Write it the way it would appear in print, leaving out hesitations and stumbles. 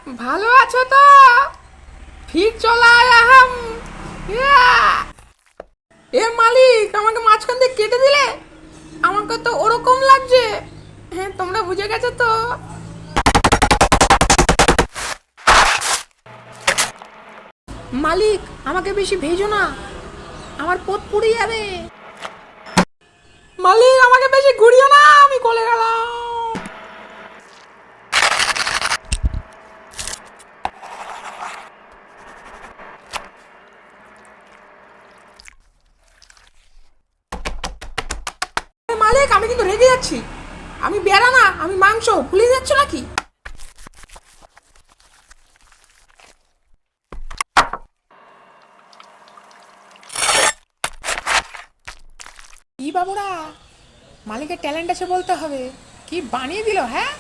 ভালো আছো তো? ফির চলা আয়া হাম। ইয়া! এ মালিক, আমাকে মাঝখান দিয়ে কেটে দিলে। আমাকে তো ওরকম লাগছে। হ্যাঁ, তোমরা বুঝে গেছো তো? মালিক, আমাকে বেশি ভেজো না, আমার পোত পুড়ে যাবে। মালিক, আমাকে বেশি ঘুরিও না, আমি গলে গেলাম। মালিক, আমি কিন্তু রেগে যাচ্ছি। আমি বেড়া না, আমি মাংস, ভুলে যাচ্ছ নাকি? কি বাবুরা, মালিকের ট্যালেন্ট আছে বলতে হবে। কি বানিয়ে দিল, হ্যাঁ?